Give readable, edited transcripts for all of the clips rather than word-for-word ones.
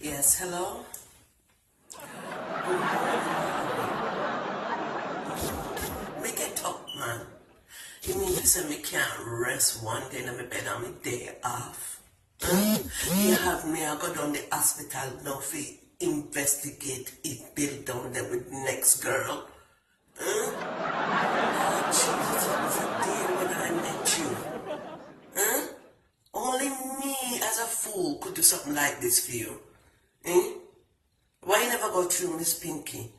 Yes, hello? Me get up, man. You mean to say me can't rest one day in my bed on my day off? You have me, I go down the hospital now for investigate it build down there with the next girl. Oh, Jesus, it was a day when I met you. Only me as a fool could do something like this for you. Why you never go through Miss Pinky?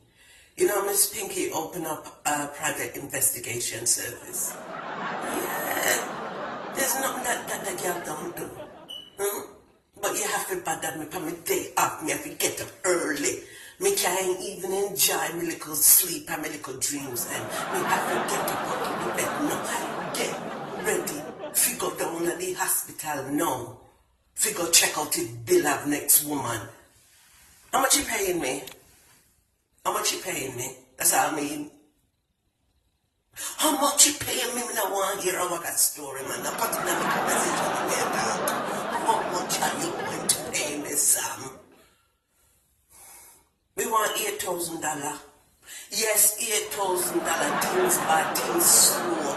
You know, Miss Pinky opened up a private investigation service. Yeah, there's nothing that the girl don't do. But you have to bad that me for my day off. Me have to get up early. Me can't even enjoy my little sleep and my little dreams. And me have to get up out of the bed now. Get ready. Figure down to the hospital now. Figure check out the bill of next woman. How much you paying me? How much you paying me? That's all I mean. How much you paying me when I want to hear about that story, man? I'm putting in the conversation in there, dog. How much are you going to pay me, Sam? We want $8,000. Yes, $8,000. Things bad, things slow.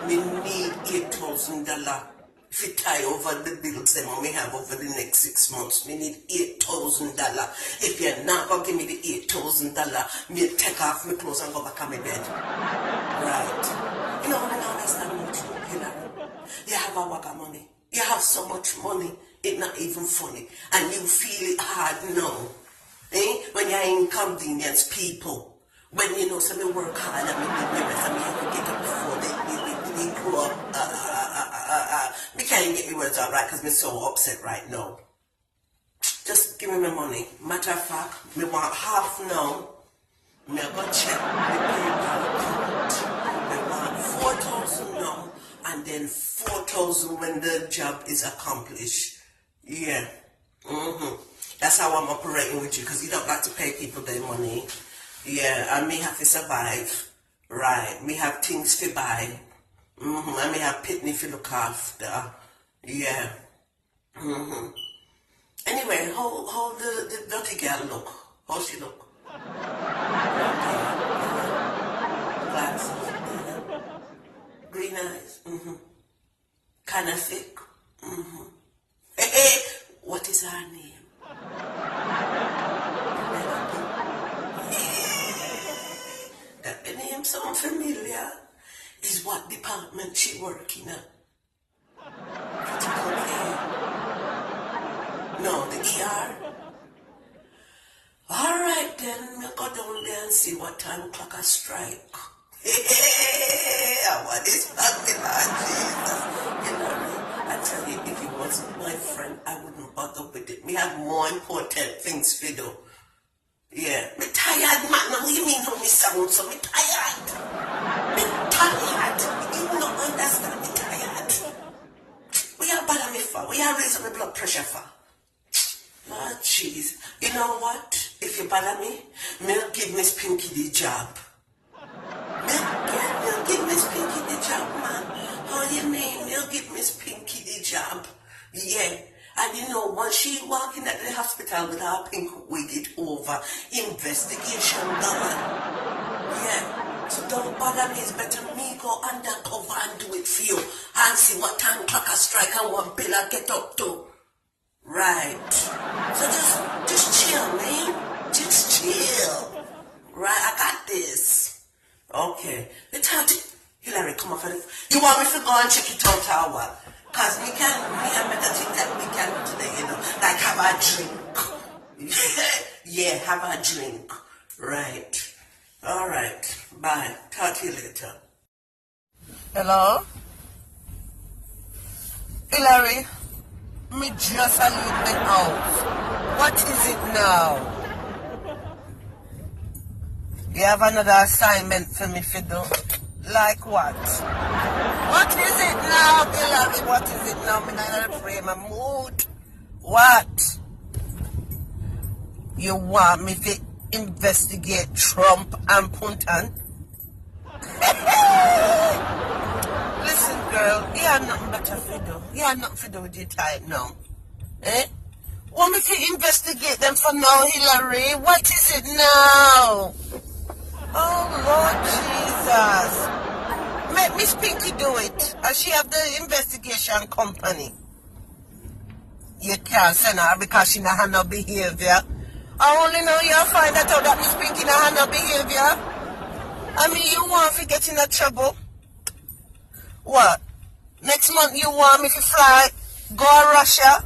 We need $8,000. If you tie over the bills that we have over the next 6 months, we need $8,000. If you're not going to give me the $8,000, me take off my clothes and go back on my bed. Right. You know what I understand much, Hillary? You have a whack of money. You have so much money, it's not even funny. And you feel it hard now. When you inconvenience people. When you know, so me work hard and me live my rest and me have to get up before they grow up. Me can't get my words out right because me so upset right now. Just give me my money. Matter of fact, me want half now. Me go check the PayPal account. Me want 4,000 now and then 4,000 when the job is accomplished. Yeah. That's how I'm operating with you because you don't like to pay people their money. Yeah, and me have to survive. Right. Me have things to buy. And me have pitney to look after. Yeah. Anyway, how the dirty girl look? How she look? Glasses. Green eyes. Kinda thick. Hey, what is her name? That name sound familiar. Is what department she working at? Critical care. No, the ER. Alright then, we'll go down there and see what time clock I strike. What is happening, Jesus? I tell you, if it wasn't my friend, I wouldn't bother with it. We have more important things to do. Yeah, me tired, man. Now, what do you mean how me sound so? Me tired. Me tired. You don't understand me tired. We are bother me for? We are raising my blood pressure for? Oh, jeez. You know what? If you bother me, me'll give Miss Pinky the job. Me'll give Miss Pinky the job, man. How do you mean? Me'll give Miss Pinky the job. Yeah. And you know, once she walk in at the hospital with her pink wig it over, investigation done. Yeah. So don't bother me. It's better me go undercover and do it for you. And see what time clock I strike and what bill I get up to. Right. So just chill, man. Just chill. Right, I got this. Okay. Hillary, come off of it. You want me to go and check it out or what? Because we have better things that we can do today, you know. Like have a drink. Yeah, have a drink. Right. Alright. Bye. Talk to you later. Hello? Hillary? Me just a leave my house. What is it now? You have another assignment for me to do? Like what? What is it now, Hillary? What is it now? I'm not in a frame of mood. What? You want me to investigate Trump and Puntan? Listen, girl, you have nothing better to do. You have nothing to do with your time now. Want me to investigate them for now, Hillary? What is it now? Oh, Lord Jesus. Make Miss Pinky do it. And she have the investigation company. You can't send her because she not have no behavior. I only know you'll find that out that Miss Pinky not have no behavior. I mean, you want to get in a trouble. What? Next month you want me to fly, go to Russia?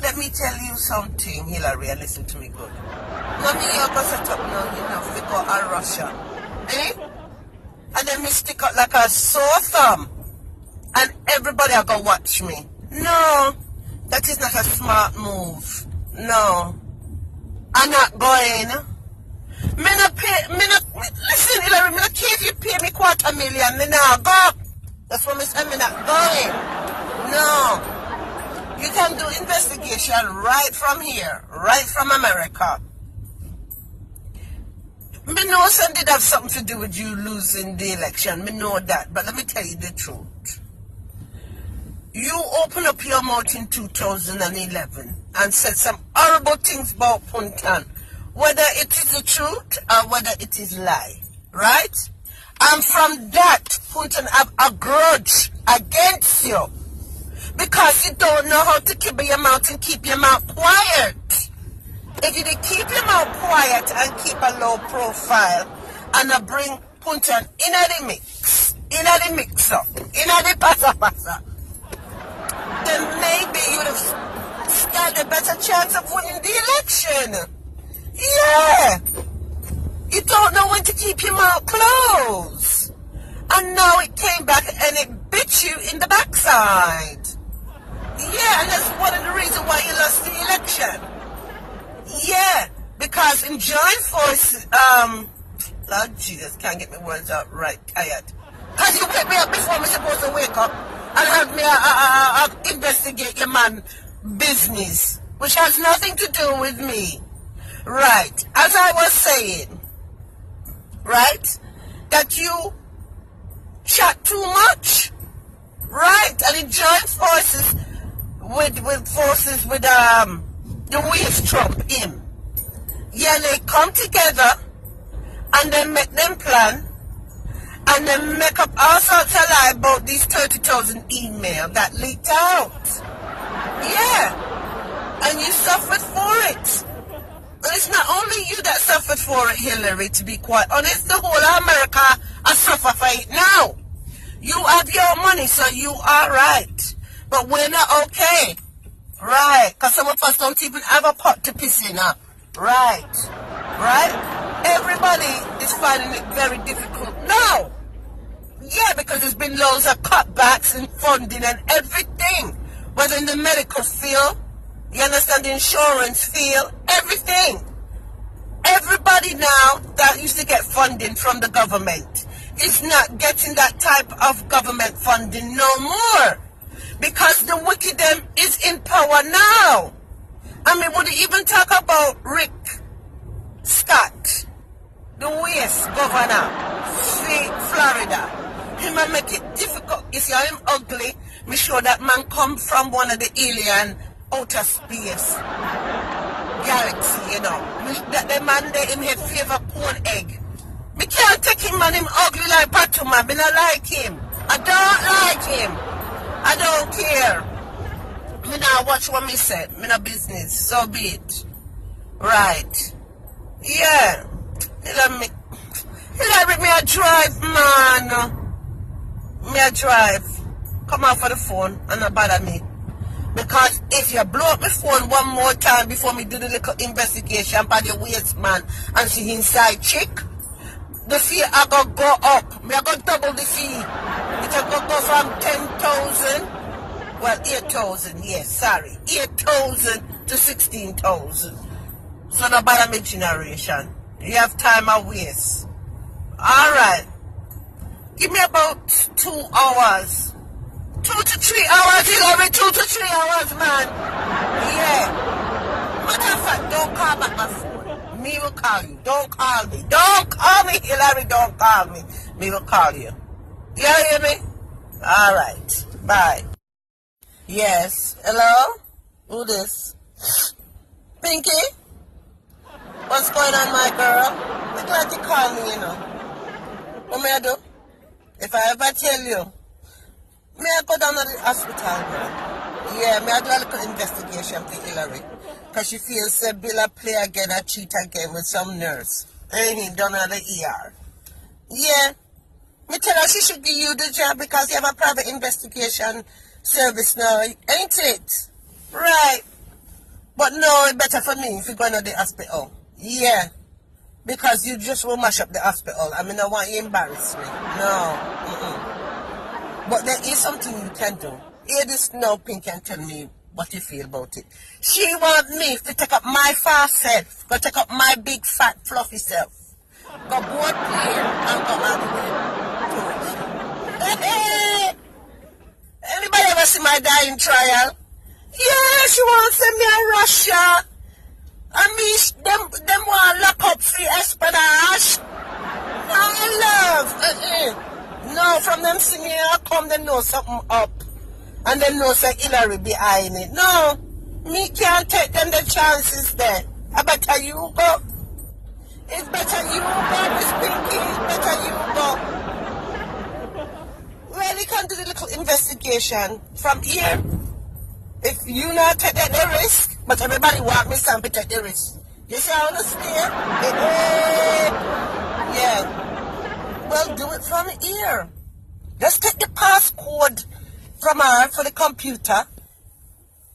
Let me tell you something, Hillary, and listen to me good. Let me help us set up now, you know, if we go to Russia. Eh? And then me stick out like a sore thumb. And everybody will go watch me. No, that is not a smart move. No. I'm not going. Listen, Hillary, me not care if you pay me $250,000, me now go. That's what me say, me not going. No. You can do investigation right from here, right from America. Me know some did have something to do with you losing the election. Me know that, but let me tell you the truth. You opened up your mouth in 2011 and said some horrible things about Puntan, whether it is the truth or whether it is lie, right? And from that, Puntan have a grudge against you because you don't know how to keep your mouth and keep your mouth quiet. If you keep your mouth quiet and keep a low profile and bring Puntan in the mix, in the mix-up, in the pasa-pasa, then maybe you would have stand a better chance of winning the election. Yeah. You don't know when to keep your mouth closed. And now it came back and it bit you in the backside. Yeah, and that's one of the reasons why you lost the election. Yeah, because in joint force, Lord Jesus, can't get my words out right, tired. Because you wake me up before I'm supposed to wake up and have me investigate your man business, which has nothing to do with me. Right, as I was saying, right, that you chat too much, right, and you join forces with the West Trump in. Yeah, they come together and they make them plan and they make up all sorts of lie about these 30,000 emails that leaked out. Yeah, and you suffered for it. And it's not only you that suffered for it, Hillary, to be quite honest. The whole of America has suffered for it now. You have your money, so you are right. But we're not okay. Right. Because some of us don't even have a pot to piss in. Right. Right? Everybody is finding it very difficult now. Yeah, because there's been loads of cutbacks in funding and everything. Whether in the medical field, you understand, the insurance field, everything. Everybody now that used to get funding from the government is not getting that type of government funding no more. Because the wicked them is in power now. I mean, would you even talk about Rick Scott, the West governor, Florida? He might make it difficult. You see, I'm ugly. Me sure that man come from one of the alien outer space galaxy, you know. That the man there him have favor corn egg. Me can't take him man, him ugly like Patu man. Me not like him. I don't like him. I don't care. Me not watch what me said. Me no business. So be it. Right. Yeah. Hillary, me a drive, man. Me a drive. Come out for the phone and not bother me. Because if you blow up my phone one more time before me do the little investigation by the waist man and see inside chick, the fee I go up. Me I go double the fee. It go from 10,000, well 8,000, yes, sorry. 8,000 to 16,000. So no bother me generation. You have time I waste. Alright. Give me about 2 hours. 2 to 3 hours, Hillary, 2 to 3 hours, man. Yeah. Matter of fact, don't call back my phone. Me will call you. Don't call me. Don't call me, Hillary, don't call me. Me will call you. You hear me? Alright. Bye. Yes. Hello? Who this? Pinky, what's going on, my girl? I'm glad you called me, you know. What may I do? If I ever tell you, may I go down to the hospital, girl? Yeah, may I do a little investigation for Hillary? Because she feels Bill play again and cheat again with some nurse. And he done at the ER. Yeah. Me tell her she should give you the job because you have a private investigation service now, ain't it? Right. But no, it's better for me if you go to the hospital. Yeah. Because you just will mash up the hospital. I mean, I want you to embarrass me. No. But there is something you can do. Hear this now, Pink, and tell me what you feel about it. She want me to take up my fast self. Go take up my big, fat, fluffy self. Go board play and go all the way to it. Anybody ever see my dying trial? Yeah, she wants to send me to Russia. I mean, them want to lock up for espionage. No, love. No, from them singing, I come, they know something up. And they know say Hillary behind it. No, me can't take them the chances there. I better you go. It's better you go, Miss Pinky. It's better you go. Well, you can do the little investigation from here. If you not take the risk, but everybody want me to take the risk. You see how I understand? Yeah. Well, do it from here. Just take the passcode from her for the computer.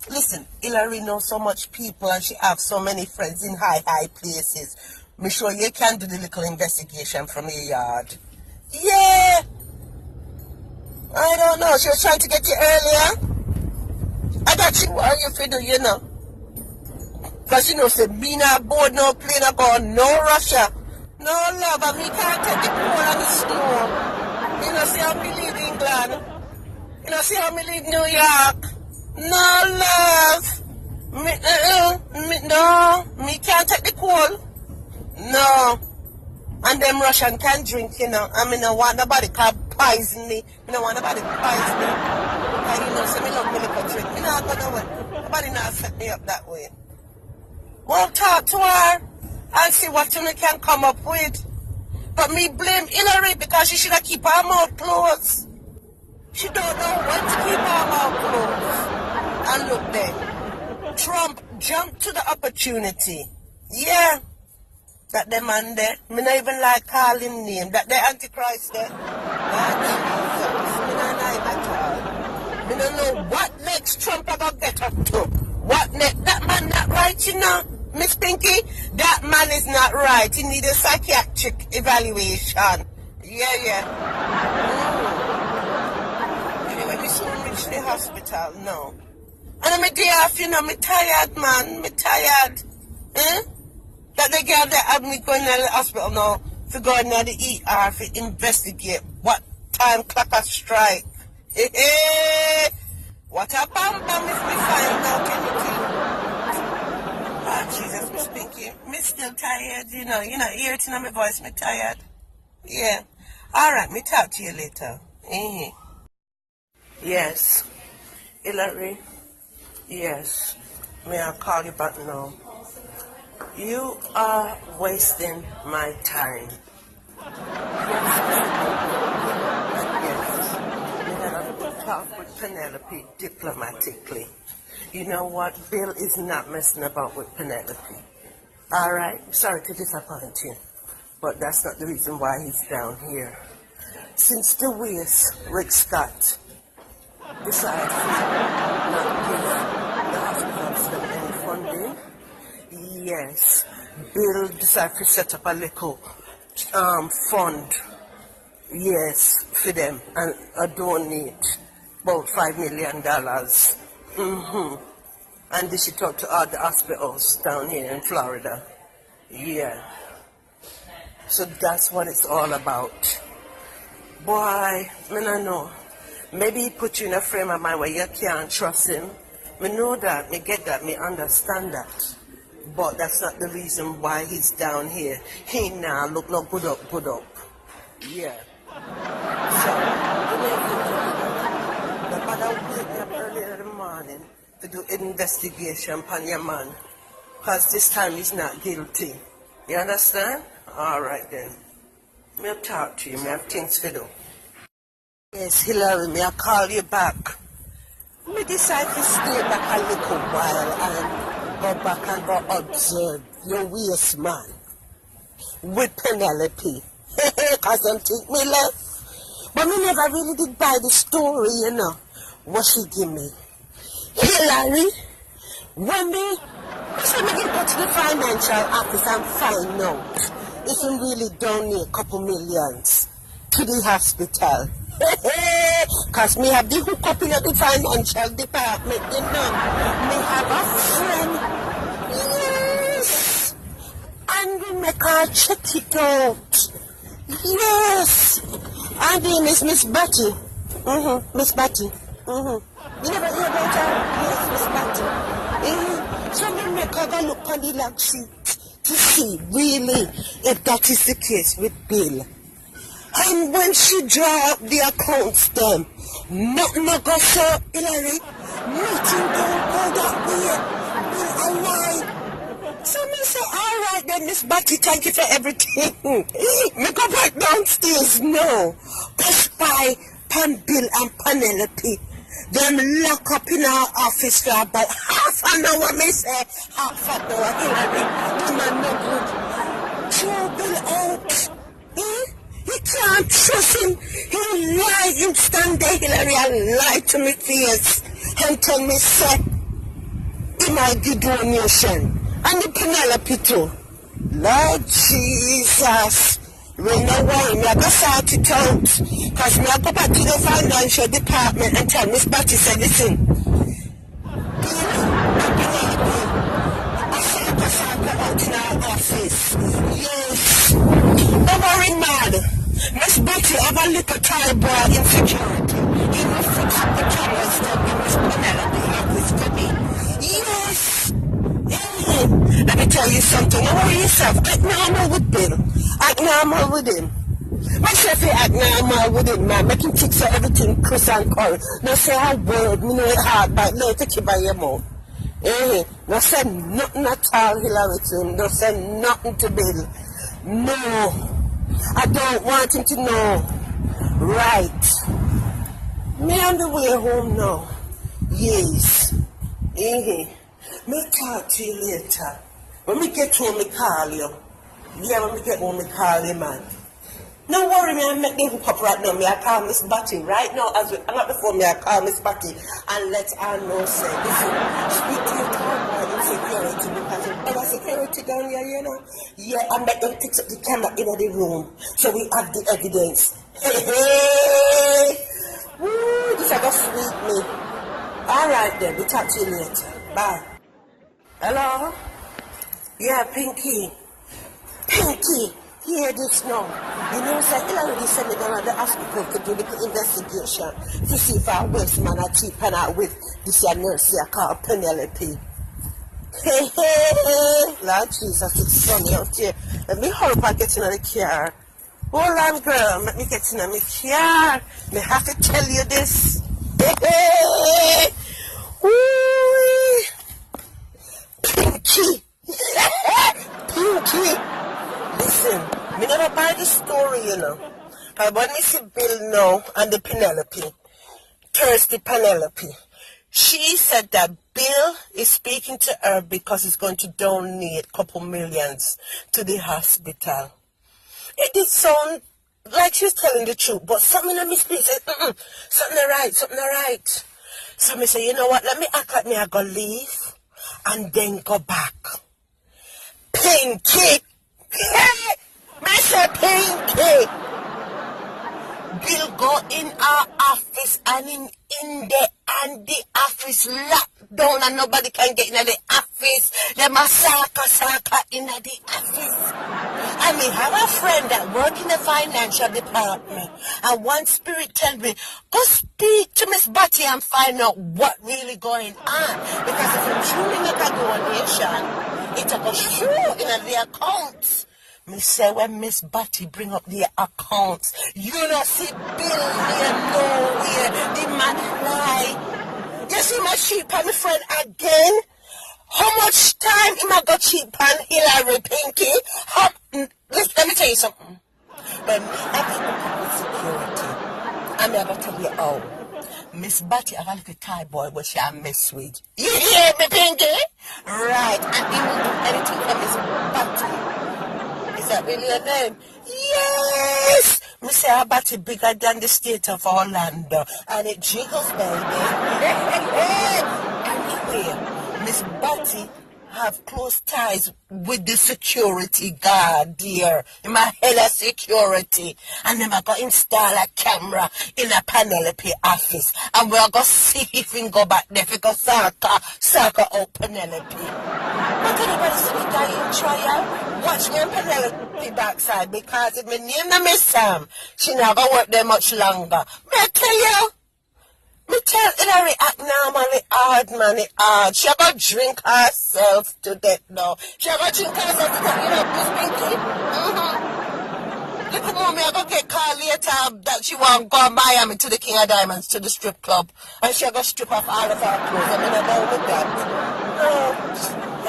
Listen, Hillary knows so much people and she have so many friends in high places. Me sure you can do the little investigation from your yard. Yeah. I don't know. She was trying to get you earlier. I got you what you do, you know. Because you know, say, me not board, no plane, no go, no Russia. No love, and me can't take the cold and the snow. You know, see how me leave England. You know, see how me leave New York. No love. Me can't take the cold. No. And them Russian can drink, you know. I mean, I want nobody can poison me. I don't want nobody poison me. And you know, so me love me little drink. Me not go nowhere. Nobody not set me up that way. Well, talk to her and see what you can come up with. But me blame Hillary because she should have keep her mouth closed. She don't know when to keep her mouth closed. And look there. Trump jumped to the opportunity. Yeah. That the man there, me not even like call him name. That the Antichrist there. Me don't know what next Trump ever get up to. What next? That man not right, you know, Miss Pinky. That man is not right. He need a psychiatric evaluation. Yeah. Anyway, we soon reach the hospital. No. And I'm a day off, you know. Me tired, man. Me tired. That the girl that had me going to the hospital now for going to the ER to investigate what time clock strike. What a bam bam if we find out anything. Oh, Jesus, Miss Pinky. Me still tired, you know. You're not hearing it in my voice. Me tired. Yeah. All right, me talk to you later. Yes. Hillary. Yes. May I call you back now? You are wasting my time. Yes. We're going to talk with Penelope diplomatically. You know what? Bill is not messing about with Penelope. All right? Sorry to disappoint you, but that's not the reason why he's down here. Since the Weiss, Rick Scott, decided to not give the hospitals any funding, yes, Bill decided to set up a little fund, yes, for them, and donate about $5 million. And this she talked to all the hospitals down here in Florida. Yeah. So that's what it's all about. Boy, I don't know. Maybe he put you in a frame of mind where you can't trust him. Me know that, me get that, me understand that. But that's not the reason why he's down here. He now look no good up. Yeah. So, the mother woke me up early in the morning to do investigation upon your man. Because this time he's not guilty. You understand? Alright then. May I talk to you, may I have things to do. Yes, Hillary, may I call you back? Me decide to stay back a little while and go back and go observe your waist man with Penelope. Because them think me left. But me never really did buy the story, you know. What she give me. Hillary, when me say me get to the financial office and find out if you really donate a couple millions to the hospital. Because me have the hook up in the financial department, you know. Me have a friend. Yes. And we make her check it out. Yes. Her name is Miss Batty. Miss Batty. You never hear about her? Yes, Miss Batty. So we make her go look on the log sheet to see really if that is the case with Bill. And when she draw up the accounts them, nothing no go so, Hillary. Nothing don't go that way. Bill alive. So me say, all right then, Miss Batty, thank you for everything. Me go back downstairs now. Push by Pan Bill and Penelope. Them lock up in our office for about half an hour, me say. Half an hour, Hillary. The man no good. Throw Bill out. You can't trust him. He lie, him stand there, Hillary, and lie to me face. And tell me, say, he might give donation. And the Penelope too. Lord Jesus. When no way, me I go sort it out. Because me I go back to the financial department and tell Miss Batty, say, listen. I sort it out in our office. Yes. Don't worry, mad. Miss Batty have a little tie boy in security. He will fix up the cameras that Miss Penelope office to me. Yes. Let me tell you something. Don't worry yourself. Act normal with Bill. Act normal with him. Myself, act normal with him, man. Make him kick for everything, Chris and Corey. No say a word, me know it hard, but no, take you by your mouth. No say nothing at all, Hillary, to him. No say nothing to Bill. No. I don't want him to know. Right. Me on the way home now. Yes. Me talk to you later. When we get home, me call you. Yeah, when we get home, me call you, man. No worry, me, I make the hook up right now. Me, I call Miss Batty right now. As we hang up the phone, me, I call Miss Batty and let her know, say, listen, speak to your town in security because there's other security down here, you know. Yeah, I make them fix up the camera in the room so we have the evidence. Hey. Woo, this is just sweet me. All right, then, we talk to you later. Bye. Hello? Yeah, Pinky. Pinky, hear this now. You know, say, he already sent me down to the hospital to do the investigation to see if our waste man are cheap and out with this nurse here called Penelope. Hey, Lord Jesus, it's sunny out here. Let me hurry up and get in the car. Hold on, girl. Let me get in my car. Me have to tell you this. Hey. Ooh. Pinky. Pinky. Listen, me never buy the story, you know. But when me see Bill now and the Penelope, Thirsty Penelope, she said that Bill is speaking to her because he's going to donate a couple millions to the hospital. It did sound like she's telling the truth, but something in me speak said, something right. So me say, you know what, let me act like me I go leave and then go back. Pinky! I said Pinky! Bill go in our office and in the office locked down and nobody can get in the office. Them a saka in the office. I mean, have a friend that work in the financial department and one spirit tell me, go speak to Miss Batty and find out what really going on. Because if you truly make a donation, it'll go through in the accounts. Me say when Miss Batty bring up the accounts, you don't see Bill here nowhere. The man lie. You see a cheat on my friend again? How much time am I going to cheat on Hillary Pinky? Listen, let me tell you something. When me have security, I'm going to tell you how. Miss Batty, I got a little Thai boy which I mess with. You hear me, Pinky? Right, and he will do anything for Miss Batty. Is that really her name? Yes! Me say her Batty bigger than the state of Orlando. And it jiggles, baby. Anyway, Miss Batty have close ties with the security guard there in my hella security, and then I go install a camera in a Penelope office, and we're gonna see if we can go back there because Saka out Penelope. But anybody see me guy in trial? Watch me and Penelope backside, because if my name na Miss Sam, she not gonna work there much longer. May I tell you? Me tell Hillary act normally hard, man, it hard. She gonna drink herself to death now. She gonna drink herself to death, you know, Miss Pinky? Little mommy, I gonna get called later that she want to go to Miami to the King of Diamonds, to the strip club. And she gonna strip off all of her clothes. I mean, I'm down with that.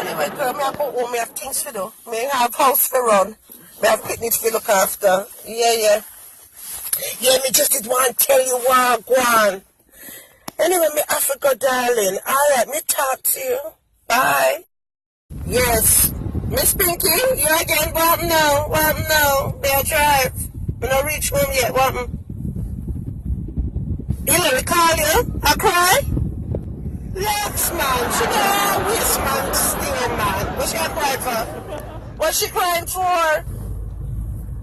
Anyway, girl, me I go home, me have things to do. Me have house to run. Me have picnics to look after. Yeah, me just did want to tell you what, go on. Anyway, me Africa, darling. Alright, me talk to you. Bye. Yes. Miss Pinky, you again? What now? May I drive? We not reach home yet. What? Hillary call you? I cry? Relax, man. She got a waste, man. Still, man. What she cry for? What she crying for?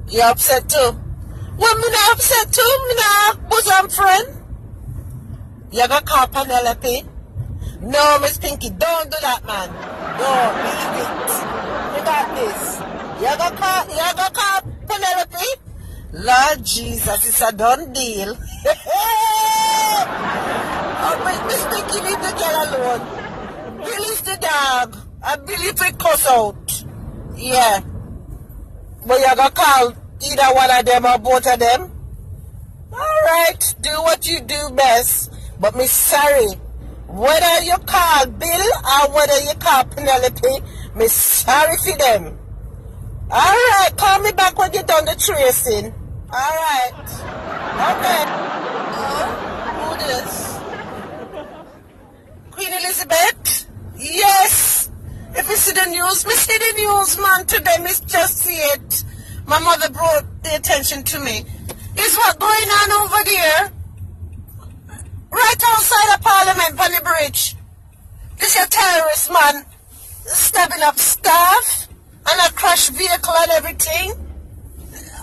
You upset too? Well, me not upset too. Me not bosom friend. You gonna call Penelope? No, Miss Pinky, don't do that, man. No, leave it. You got this. You gonna call Penelope? Lord Jesus, it's a done deal. Oh, Miss Pinky, leave the girl alone. Release the dog. I believe we cuss out. Yeah. But you gonna call either one of them or both of them? Alright, do what you do best. But me sorry, whether you call Bill or whether you call Penelope, me sorry for them. Alright, call me back when you done the tracing. Alright. Okay. Who this? Queen Elizabeth? Yes. If you see the news, me see the news, man, today, me just see it. My mother brought the attention to me. Is what going on over there? Right outside of Parliament, on the bridge. This is a terrorist, man. Stabbing up staff and a crashed vehicle and everything.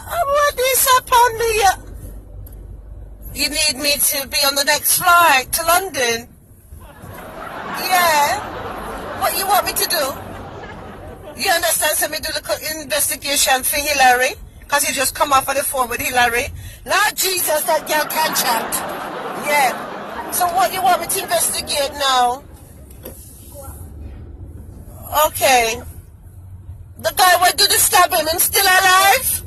What is upon me? You need me to be on the next flight to London? Yeah. What you want me to do? You understand? So me do the investigation for Hillary? Because you just come off of the phone with Hillary. Lord Jesus, that girl can chat. Yeah. So what you want me to investigate now? Okay. The guy who did the stabbing is still alive?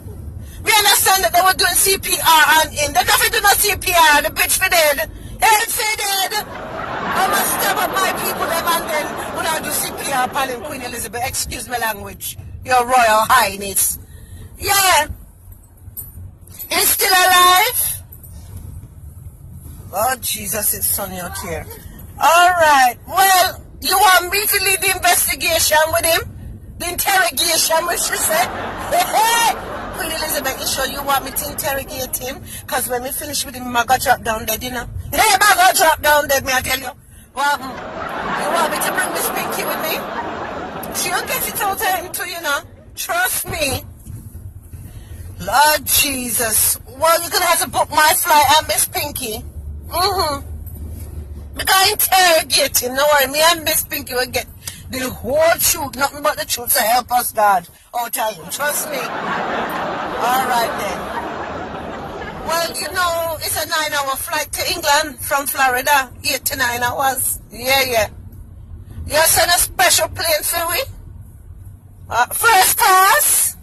We understand that they were doing CPR on him. They never do no CPR. The bitch for dead. Head for dead. I must stab up my people them and then when I do CPR upon him, Queen Elizabeth. Excuse my language. Your Royal Highness. Yeah. He's still alive? Oh, Jesus, it's sunny out here. All right. Well, you want me to lead the investigation with him? The interrogation, what she said? Queen Elizabeth, you sure you want me to interrogate him? Because when we finish with him, I got drop down dead, you know? Hey, I got drop down dead, may I tell you? Well, you want me to bring Miss Pinky with me? She'll get it out of him too, you know? Trust me. Lord Jesus. Well, you're going to have to book my flight and Miss Pinky. Because I interrogate him, no worry, me and Miss Pinky will get the whole truth, nothing but the truth to help us, God. Oh, tell you, trust me. Alright then. Well, you know, it's a 9-hour flight to England from Florida. 8 to 9 hours. Yeah. You send a special plane for we? First class?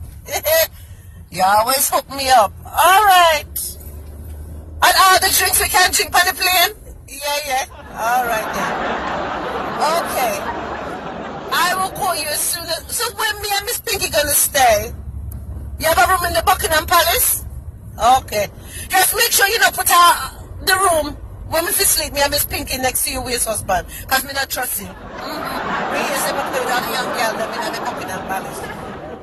You always hook me up. Alright. And all the drinks we can drink on the plane? Yeah. Alright then. Okay. I will call you as soon as... So when me and Miss Pinky gonna stay? You have a room in the Buckingham Palace? Okay. Just make sure you don't put the room when we sleep, me and Miss Pinky next to your waist husband. Because me not trust him. Me hear say me play with all the young girl them in the Buckingham Palace.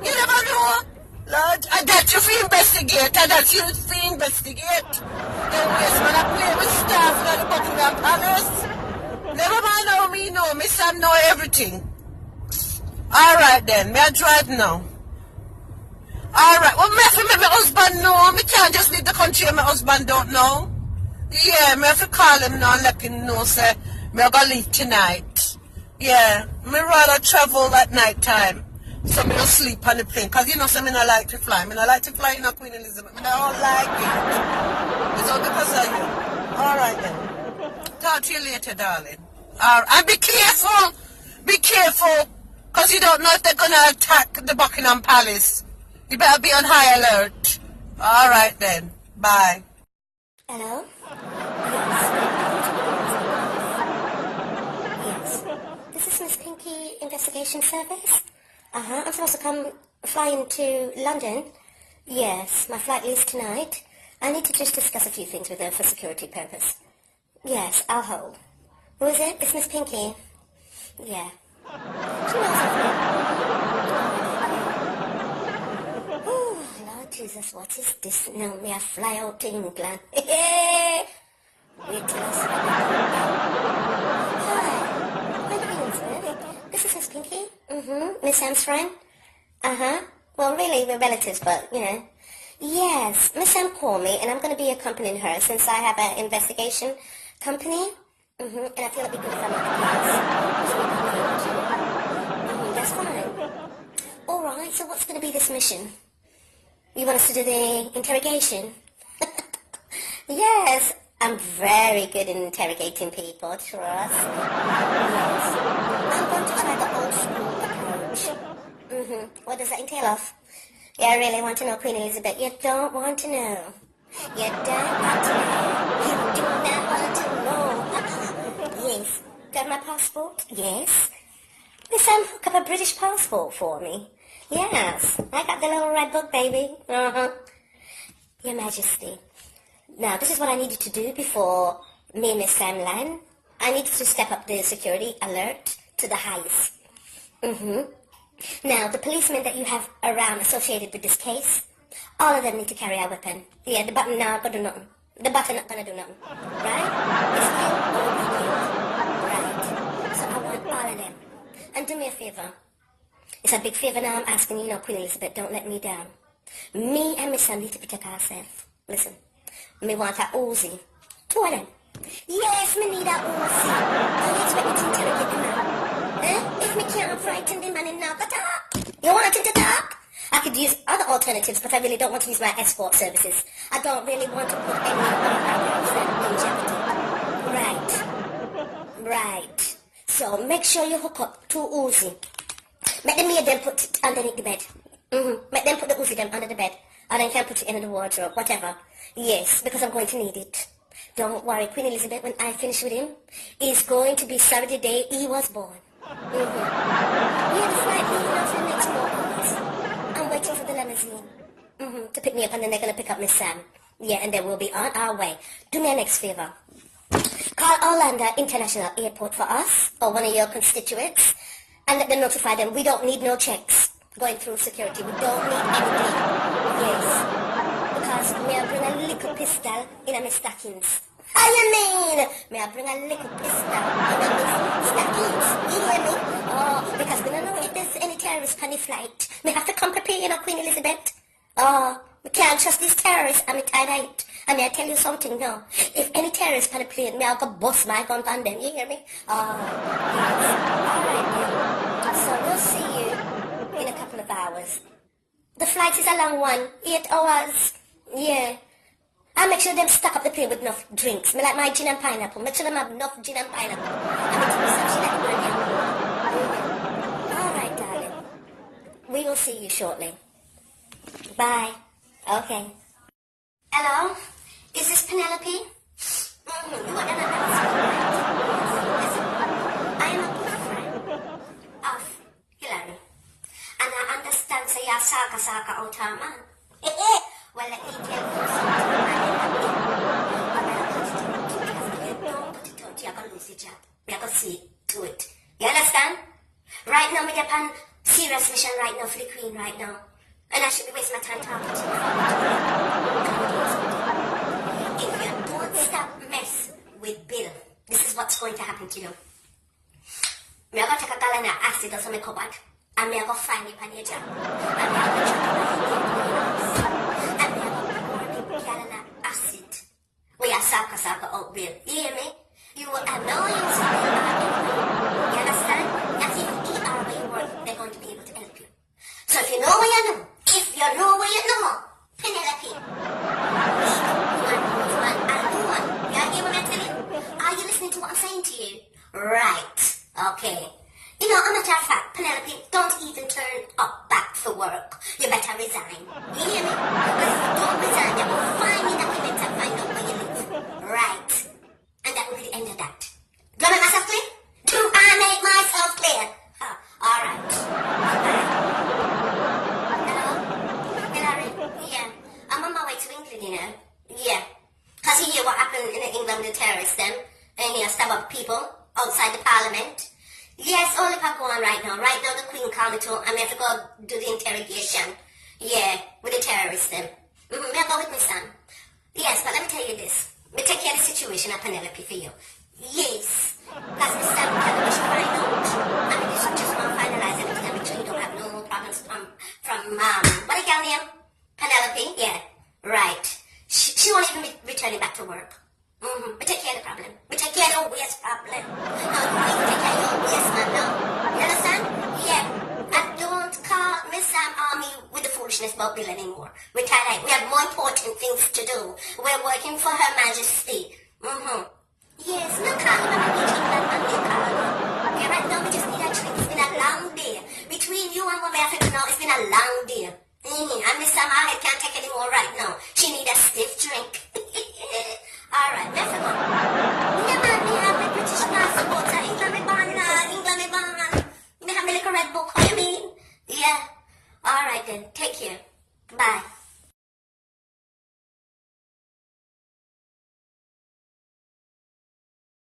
You never know. Lord, I got you for investigate. I got you for investigate. Then waste man I play with staff in the Buckingham Palace. Never mind how me know. Me Sam know everything. Alright then. Me I drive now. Alright, well, me have to make my husband know. Me can't just leave the country and my husband don't know. Yeah, me have to call him now and let him know, say, me I gonna leave tonight. Yeah, me rather travel at night time. So me don't sleep on the plane. Cause you know, so me not like to fly. Me not like to fly in a Queen Elizabeth. Me don't like it. It's all because of you. Alright then. Talk to you later, darling. Alright, and be careful. Be careful. Cause you don't know if they're gonna attack the Buckingham Palace. You better be on high alert. All right then. Bye. Hello? Yes. This is Miss Pinky Investigation Service. I'm supposed to come flying to London. Yes, my flight leaves tonight. I need to just discuss a few things with her for security purpose. Yes, I'll hold. Who is it? It's Miss Pinky. Yeah. She knows everything. Lord Jesus, what is this now? May I fly out to England? Wait till I see. Hi, my Queen Elizabeth. This is Miss Pinky. Miss Sam's friend. Well, really, we're relatives, but, you know. Yes, Miss Sam called me, and I'm going to be accompanying her since I have an investigation company. And I feel it'd be good if I'm at the place. That's fine. All right, so what's going to be this mission? You want us to do the interrogation? Yes, I'm very good in interrogating people, trust. Yes. I'm going to try the old school approach. What does that entail of? Yeah, I really want to know, Queen Elizabeth. You don't want to know. You don't want to know. You do not want to know. Yes. Got my passport? Yes. Miss Sam, hook up a British passport for me. Yes, I got the little red book, baby. Your Majesty. Now, this is what I needed to do before me and Miss Sam land. I needed to step up the security alert to the highest. Now, the policemen that you have around associated with this case, all of them need to carry a weapon. Yeah, the button not gonna do nothing. The button not gonna do nothing. Right? It's killed or be killed. Right. So I want all of them. And do me a favor. It's a big favor now I'm asking you, Queen Elizabeth, don't let me down. Me and Miss Sam need to protect ourselves. Listen, me want a Uzi. 2 of them. Yes, me need a Uzi. Don't expect me to interrogate the man. If me can't frighten the man enough, you want him to talk? I could use other alternatives, but I really don't want to use my escort services. I don't really want to put any of my in jeopardy. Right. So make sure you hook up 2 Uzi. Make them maid them put it underneath the bed. Make them put the Uzi them under the bed. Or then can put it in the wardrobe, whatever. Yes, because I'm going to need it. Don't worry, Queen Elizabeth, when I finish with him, he's going to be sorry the day he was born. We have a flight leaving out for the next 4 hours. I'm waiting for the limousine to pick me up, and then they're going to pick up Miss Sam. Yeah, and then we'll be on our way. Do me a next favor. Call Orlando International Airport for us, or one of your constituents, and let them notify them we don't need no checks going through security. We don't need anything. Yes. Because may I bring a little pistol in my stockings. How you mean? May I bring a little pistol in my stockings? You hear me? Oh, because we don't know if there's any terrorists on the flight. We have to come prepared, Queen Elizabeth. Oh, we can't trust these terrorists. I'm tight. And may I tell you something now? If any terrorists on the plane, may I go bust my gun on them. You hear me? Oh, yes. All right then. So we'll see you in a couple of hours. The flight is a long one. 8 hours. Yeah. I'll make sure them stock up the plane with enough drinks. Me like my gin and pineapple. Make sure them have enough gin and pineapple. I make sure some shit like that. All right, darling. We will see you shortly. Bye. Okay. Hello? Is this Penelope? You want to know? Listen, I am a Japan, man. Well, let me tell you something. Don't put it out, you're going to lose your job. You're going to see to it. You understand? Right now, me Japan serious mission right now for the Queen right now. And I should be wasting my time talking to you. If you don't stop mess with Bill, this is what's going to happen to you. Me are going to take a gallon of acid out of my cupboard. And me are going to find you on your job. And me are going to drop it and me are going to pour a big gallon of acid. We are saka out Bill. You hear me? You will have no use for Bill. You understand? That's if you eat out where you work, they're going to be able to help you. So if you know where you know, if you know where you know, Penelope. I'll do one. You hear what I'm telling you? Are you listening to what I'm saying to you? Right. Okay. You know, a matter of fact, Penelope, don't even turn up back for work. You better resign. You hear me? Because if you don't resign, they will find your documents and find out where you live. Right. And that will be the end of that. Do I make myself clear? Do I make myself clear? Alright. Hello? Hillary? Yeah. I'm on my way to England, you know. Yeah. Because you hear what happened in England with the terrorists then? And you stab up people outside the parliament. Yes, all of that go on right now. Right now the Queen called me to, and I have to go do the interrogation. Yeah, with the terrorists then. May I go with me, son? Yes, but let me tell you this. Me take care of the situation at Penelope for you. Yes. Because this time we should find out. I mean, you should just want to finalize everything and make sure you don't have no problems from what a girl name? Penelope? Yeah. Right. She won't even be returning back to work. We take care of the problem. We take care of the waste problem. No, you need to take care of your waste, man, no. You understand? Yeah. And don't call Miss Sam Army with the foolishness about Bill anymore. We have more important things to do. We're working for Her Majesty. Yes, no calling on the meeting, man, no calling. Yeah, right now we just need a drink. It's been a long day. Between you and what we have to do now, it's been a long day. And Miss Sam Army can't take anymore right now. She need a stiff drink. Alright, let's go. Yeah, man, we have the British passport. England, me born. Me have the little red book. What do you mean? Yeah. Alright then.